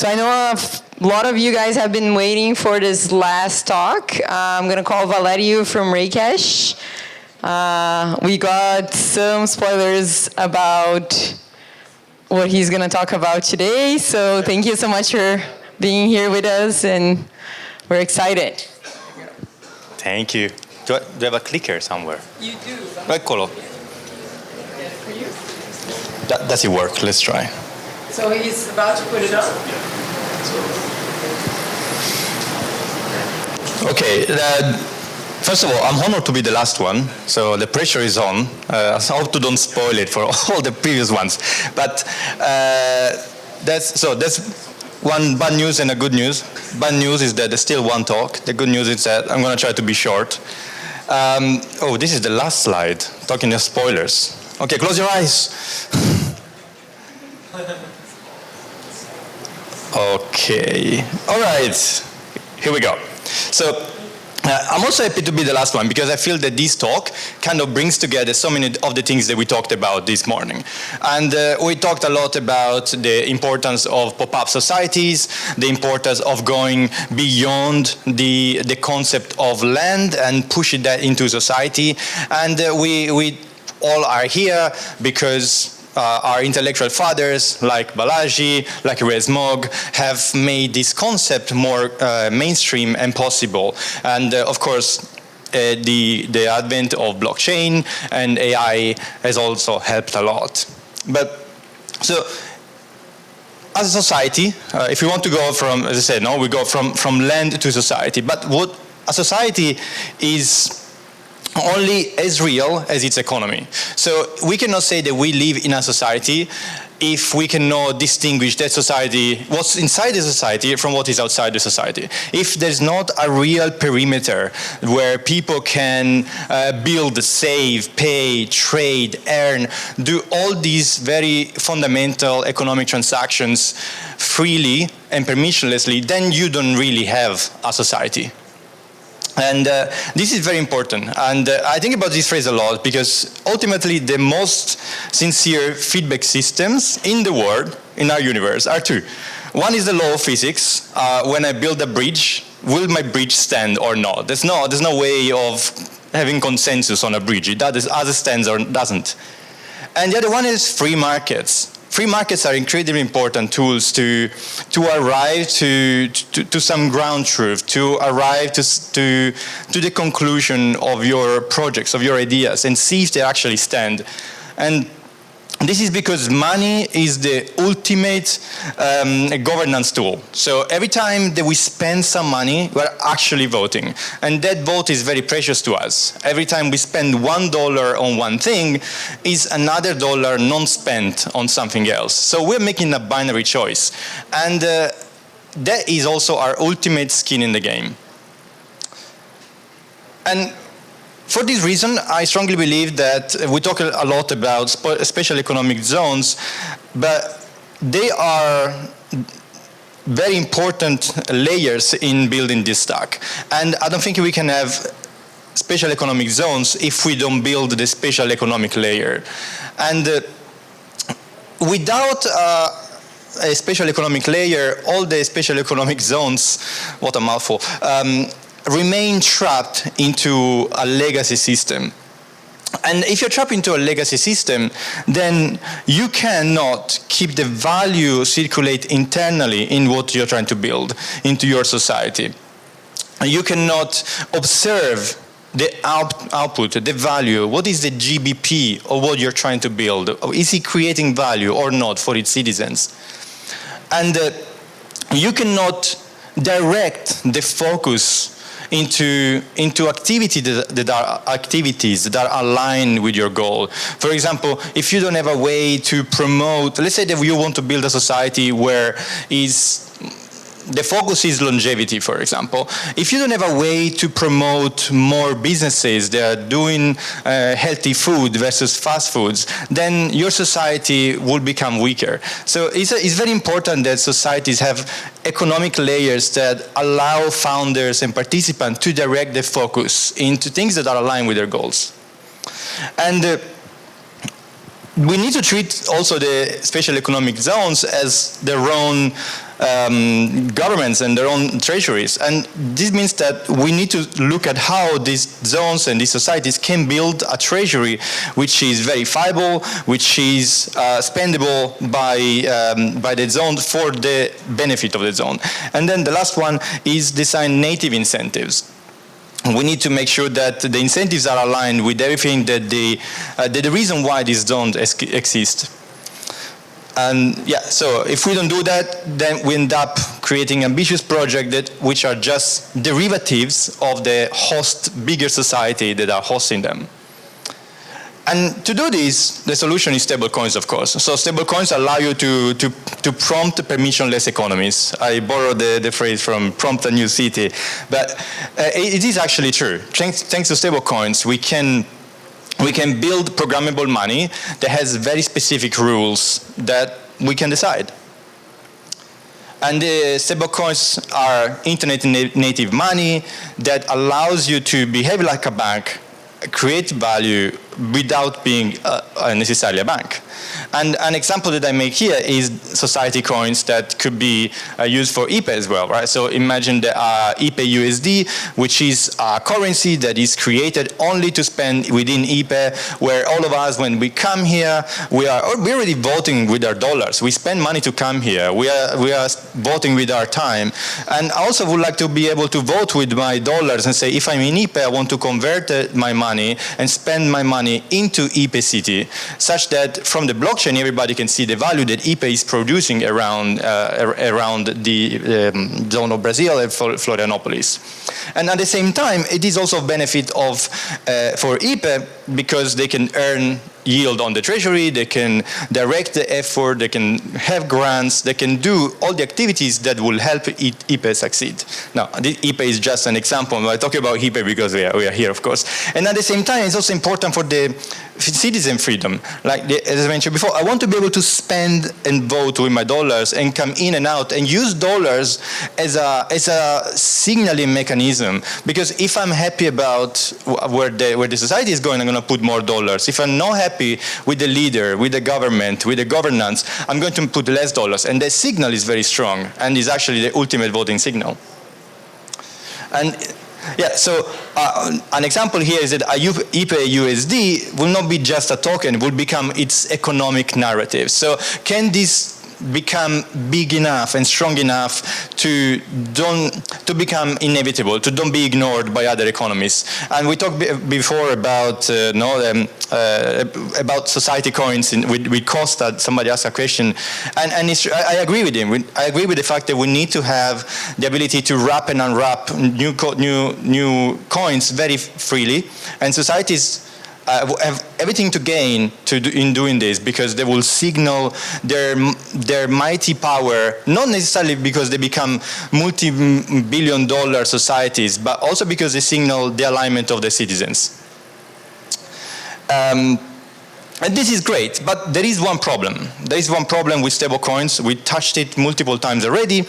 So I know a lot of you guys have been waiting for this last talk. I'm going to call Valerio from Raycash. We got some spoilers about what he's going to talk about today. So thank you so much for being here with us, and we're excited. Thank you. Do you have a clicker somewhere? You do. Eccolo. Does it work? Let's try. So he's about to put it up. Okay. First of all, I'm honored to be the last one, so the pressure is on. So I hope to don't spoil it for all the previous ones. But that's one bad news and a good news. Bad news is that there's still one talk. The good news is that I'm going to try to be short. Oh, this is the last slide, talking of spoilers. Okay, close your eyes. Okay, all right, here we go. So I'm also happy to be the last one because I feel that this talk kind of brings together so many of the things that we talked about this morning. And we talked a lot about the importance of pop-up societies, the importance of going beyond the concept of land and pushing that into society. And we all are here because our intellectual fathers, like Balaji, like Resmog, have made this concept more mainstream and possible. And of course, the advent of blockchain and AI has also helped a lot. But so, as a society, if we want to go from, as I said, no, we go from land to society. But what a society is only as real as its economy. So we cannot say that we live in a society if we cannot distinguish that society, what's inside the society from what is outside the society. If there's not a real perimeter where people can build, save, pay, trade, earn, do all these very fundamental economic transactions freely and permissionlessly, then you don't really have a society. And this is very important. And I think about this phrase a lot because ultimately the most sincere feedback systems in the world, in our universe, are two. One is the law of physics. When I build a bridge, will my bridge stand or not? There's no way of having consensus on a bridge. It either stands or doesn't. And the other one is free markets. Free markets are incredibly important tools to arrive to some ground truth, to arrive to the conclusion of your projects, of your ideas, and see if they actually stand. And this is because money is the ultimate governance tool. So every time that we spend some money, we're actually voting. And that vote is very precious to us. Every time we spend $1 on one thing, is another dollar non-spent on something else. So we're making a binary choice. And that is also our ultimate skin in the game. And for this reason, I strongly believe that we talk a lot about special economic zones, but they are very important layers in building this stack. And I don't think we can have special economic zones if we don't build the special economic layer. And without a special economic layer, all the special economic zones, what a mouthful, remain trapped into a legacy system. And if you're trapped into a legacy system, then you cannot keep the value circulate internally in what you're trying to build into your society. You cannot observe the output, the value. What is the GBP of what you're trying to build? Is it creating value or not for its citizens? And you cannot direct the focus into activities that are aligned with your goal. For example, if you don't have a way to promote, let's say that you want to build a society where the focus is longevity, for example. If you don't have a way to promote more businesses that are doing healthy food versus fast foods, then your society will become weaker. So it's very important that societies have economic layers that allow founders and participants to direct their focus into things that are aligned with their goals. And we need to treat also the special economic zones as their own governments and their own treasuries. And this means that we need to look at how these zones and these societies can build a treasury which is verifiable, which is spendable by the zone for the benefit of the zone. And then the last one is design native incentives. We need to make sure that the incentives are aligned with everything that the reason why these zones exist. And yeah, so if we don't do that, then we end up creating ambitious projects which are just derivatives of the bigger society that are hosting them. And to do this, the solution is stablecoins, of course. So stablecoins allow you to prompt permissionless economies. I borrowed the phrase from prompt a new city, but it is actually true. Thanks to stablecoins, we can build programmable money that has very specific rules that we can decide. And the stablecoins are internet native money that allows you to behave like a bank, create value without being necessarily a bank. And an example that I make here is society coins that could be used for IPE as well, right? So imagine the IPE USD, which is a currency that is created only to spend within IPE, where all of us, when we come here, we're already voting with our dollars. We spend money to come here. We are voting with our time. And I also would like to be able to vote with my dollars and say, if I'm in IPE, I want to convert my money and spend my money into IPE city, such that from the blockchain, everybody can see the value that IPE is producing around the zone of Brazil and Florianopolis. And at the same time, it is also a benefit for IPE because they can earn yield on the treasury, they can direct the effort, they can have grants, they can do all the activities that will help IPE succeed. Now, IPE is just an example. I talk about IPE because we are here, of course. And at the same time, it's also important for the citizen freedom. Like as I mentioned before, I want to be able to spend and vote with my dollars and come in and out and use dollars as a signaling mechanism. Because if I'm happy about where the society is going, I'm going to put more dollars. If I'm not happy with the leader, with the government, with the governance, I'm going to put less dollars. And the signal is very strong and is actually the ultimate voting signal. And yeah, so an example here is that IPE USD will not be just a token, it will become its economic narrative. So can this become big enough and strong enough to become inevitable, to don't be ignored by other economies? And we talked before about society coins with Costa. Somebody asked a question, and I agree with him. I agree with the fact that we need to have the ability to wrap and unwrap new coins very freely, and societies have everything to gain in doing this, because they will signal their mighty power, not necessarily because they become multi-billion-dollar societies, but also because they signal the alignment of the citizens. And this is great, but there is one problem. There is one problem with stablecoins. We touched it multiple times already,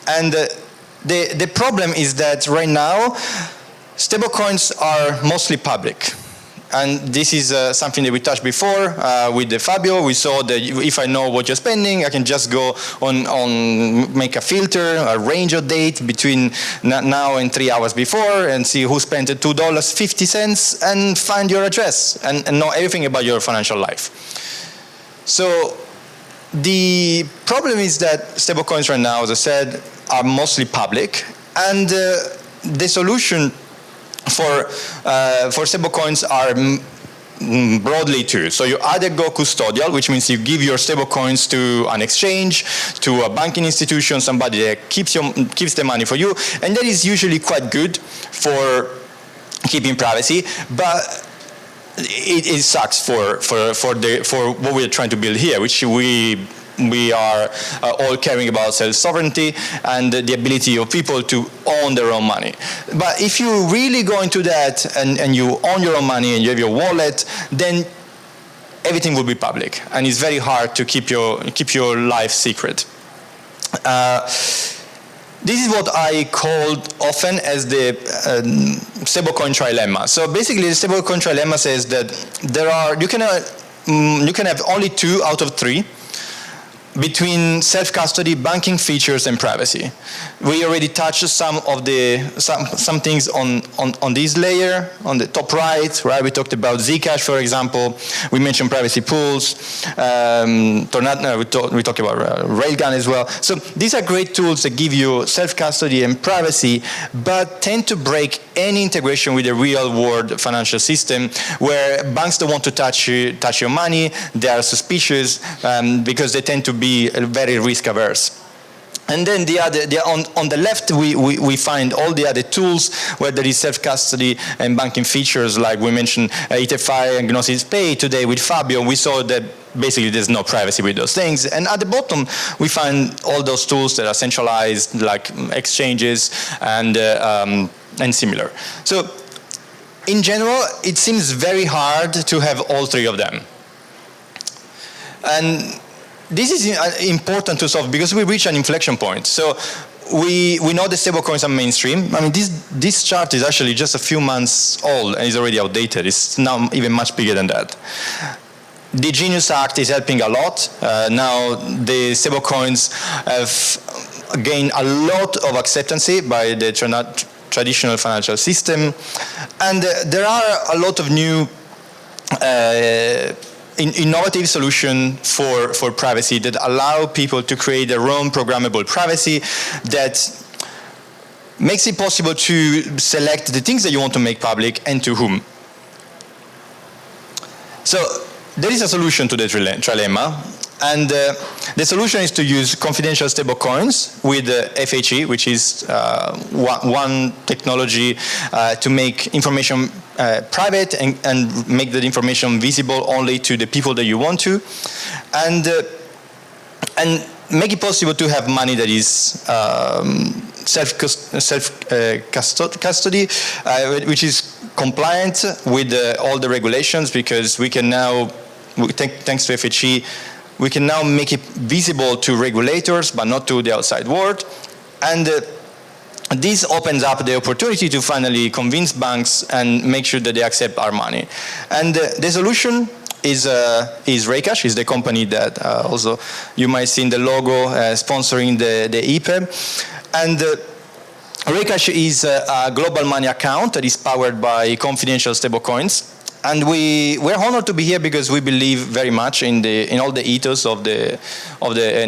and the problem is that right now, stablecoins are mostly public. And this is something that we touched before with Fabio. We saw that if I know what you're spending, I can just go on make a filter, a range of date between now and 3 hours before, and see who spent $2.50 and find your address and know everything about your financial life. So the problem is that stablecoins right now, as I said, are mostly public, and the solution for stablecoins are broadly two. So you either go custodial, which means you give your stablecoins to an exchange, to a banking institution, somebody that keeps the money for you, and that is usually quite good for keeping privacy, but it sucks for what we're trying to build here, which we are all caring about self-sovereignty and the ability of people to own their own money. But if you really go into that and you own your own money and you have your wallet, then everything will be public, and it's very hard to keep your life secret. This is what I called often as the Stablecoin Trilemma. So basically, the Stablecoin Trilemma says that you can have only 2 out of 3 between self-custody, banking features, and privacy. We already touched some things on this layer, on the top right, right? We talked about Zcash, for example. We mentioned privacy pools. We talked about Railgun as well. So these are great tools that give you self-custody and privacy, but tend to break any integration with the real-world financial system, where banks don't want to touch your money. They are suspicious because they tend to be very risk averse. And then on the left, we find all the other tools where there is self-custody and banking features, like we mentioned ETFI and Gnosis Pay. Today with Fabio, we saw that basically there's no privacy with those things. And at the bottom, we find all those tools that are centralized, like exchanges and similar. So in general, it seems very hard to have all three of them. And this is important to solve because we reach an inflection point. So we know the stablecoins are mainstream. I mean, this chart is actually just a few months old and is already outdated. It's now even much bigger than that. The Genius Act is helping a lot. Now the stablecoins have gained a lot of acceptance by the traditional financial system. And there are a lot of new innovative solution for privacy that allow people to create their own programmable privacy that makes it possible to select the things that you want to make public and to whom. So there is a solution to the trilemma, and the solution is to use confidential stablecoins with FHE, which is one technology to make information private and make that information visible only to the people that you want to, and make it possible to have money that is self-custody, which is compliant with all the regulations, because we can now, thanks to FHE, we can now make it visible to regulators, but not to the outside world. And this opens up the opportunity to finally convince banks and make sure that they accept our money. And the solution is Raycash, is the company that also you might see in the logo sponsoring the IPE. And Raycash is a global money account that is powered by confidential stablecoins. And we're honored to be here because we believe very much in all the ethos of the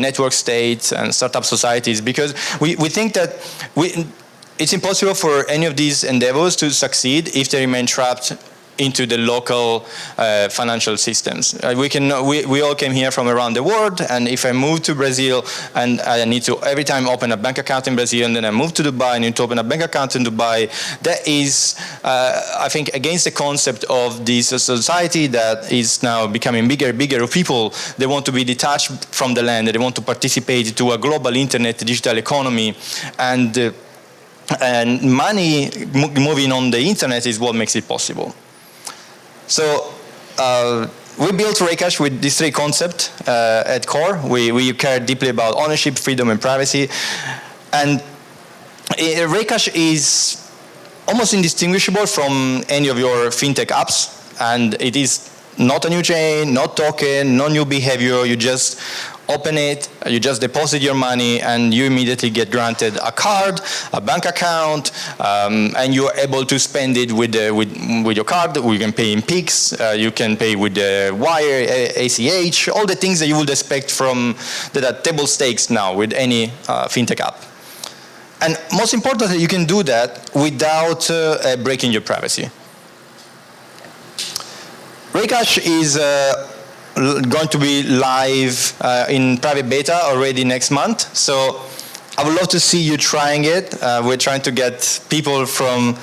network states and startup societies, because we think that it's impossible for any of these endeavors to succeed if they remain trapped into the local financial systems. We all came here from around the world, and if I move to Brazil and I need to every time open a bank account in Brazil, and then I move to Dubai and need to open a bank account in Dubai, that is, I think, against the concept of this society that is now becoming bigger and bigger, of people that want to be detached from the land, that they want to participate to a global internet digital economy, and money moving on the internet is what makes it possible. So we built Raycash with these three concepts at core. We care deeply about ownership, freedom, and privacy. And Raycash is almost indistinguishable from any of your fintech apps. And it is not a new chain, not token, no new behavior. You just open it, you just deposit your money, and you immediately get granted a card, a bank account, and you are able to spend it with your card. You can pay in PIX, you can pay with wire, ACH, all the things that you would expect from that are table stakes now with any fintech app. And most importantly, you can do that without breaking your privacy. Raycash is going to be live in private beta already next month. So I would love to see you trying it. We're trying to get people from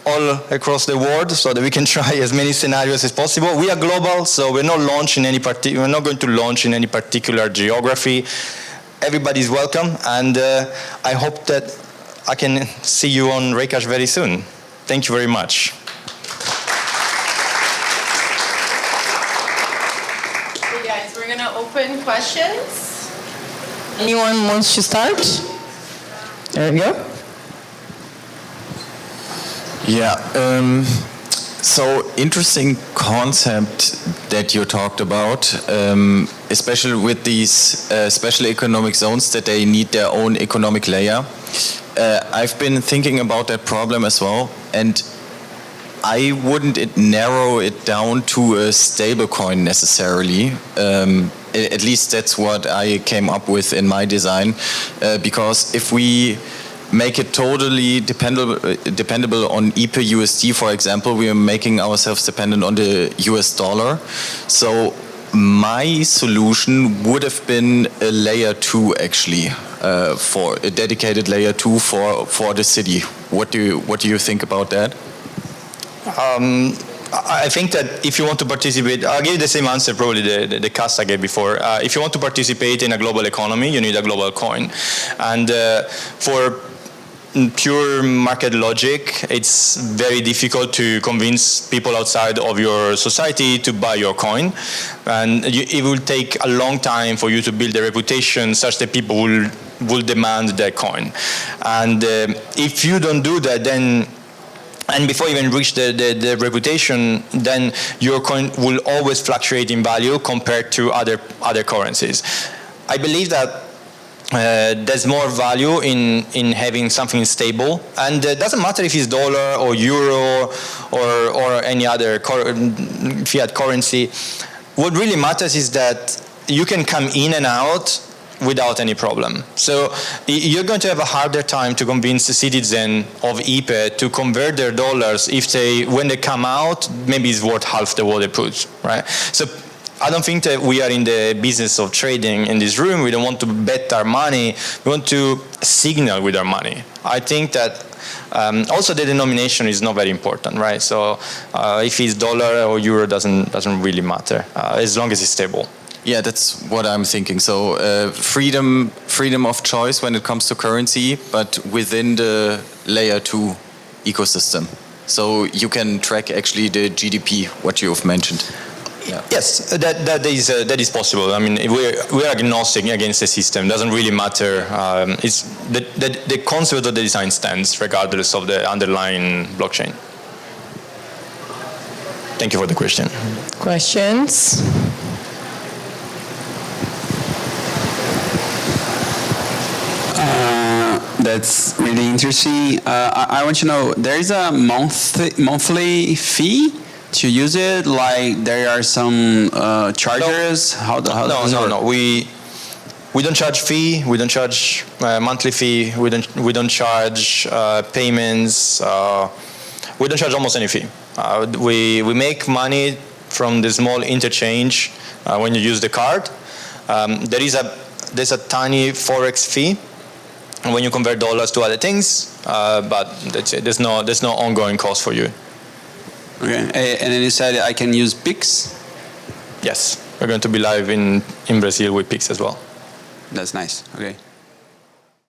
all across the world so that we can try as many scenarios as possible. We are global, so we're not going to launch in any particular geography. Everybody's welcome, and I hope that I can see you on Raycash very soon. Thank you very much. Open questions. Anyone wants to start? There we go. Yeah. So interesting concept that you talked about, especially with these special economic zones that they need their own economic layer. I've been thinking about that problem as well, and I wouldn't narrow it down to a stablecoin necessarily. At least that's what I came up with in my design, because if we make it totally dependable on EP USD, for example, we are making ourselves dependent on the US dollar. So my solution would have been a layer 2 actually, for a dedicated layer 2 for the city. What do you think about that? I think that if you want to participate, I'll give you the same answer probably the cast I gave before. If you want to participate in a global economy, you need a global coin. And for pure market logic, it's very difficult to convince people outside of your society to buy your coin. And it will take a long time for you to build a reputation such that people will demand that coin. And if you don't do that, then and before you even reach the reputation, then your coin will always fluctuate in value compared to other currencies. I believe that there's more value in having something stable, and it doesn't matter if it's dollar or euro or any other fiat currency. What really matters is that you can come in and out without any problem. So you're going to have a harder time to convince the citizen of IPE to convert their dollars if when they come out, maybe it's worth half the what they put, right? So I don't think that we are in the business of trading in this room. We don't want to bet our money. We want to signal with our money. I think that also the denomination is not very important, right? So if it's dollar or euro doesn't really matter as long as it's stable. Yeah, that's what I'm thinking. So freedom of choice when it comes to currency, but within the layer 2 ecosystem. So you can track actually the GDP, what you've mentioned. Yeah. Yes, that is possible. I mean, we are agnostic against the system. It doesn't really matter. It's the concept of the design stands regardless of the underlying blockchain. Thank you for the question. Questions? That's really interesting. I want to know, there is a monthly fee to use it? Like there are some chargers? No. We don't charge fee. We don't charge monthly fee. We don't charge payments. We don't charge almost any fee. We make money from the small interchange when you use the card. There's a tiny forex fee when you convert dollars to other things, but that's it. There's no ongoing cost for you. Okay, and then you said I can use Pix? Yes, we're going to be live in Brazil with Pix as well. That's nice. Okay.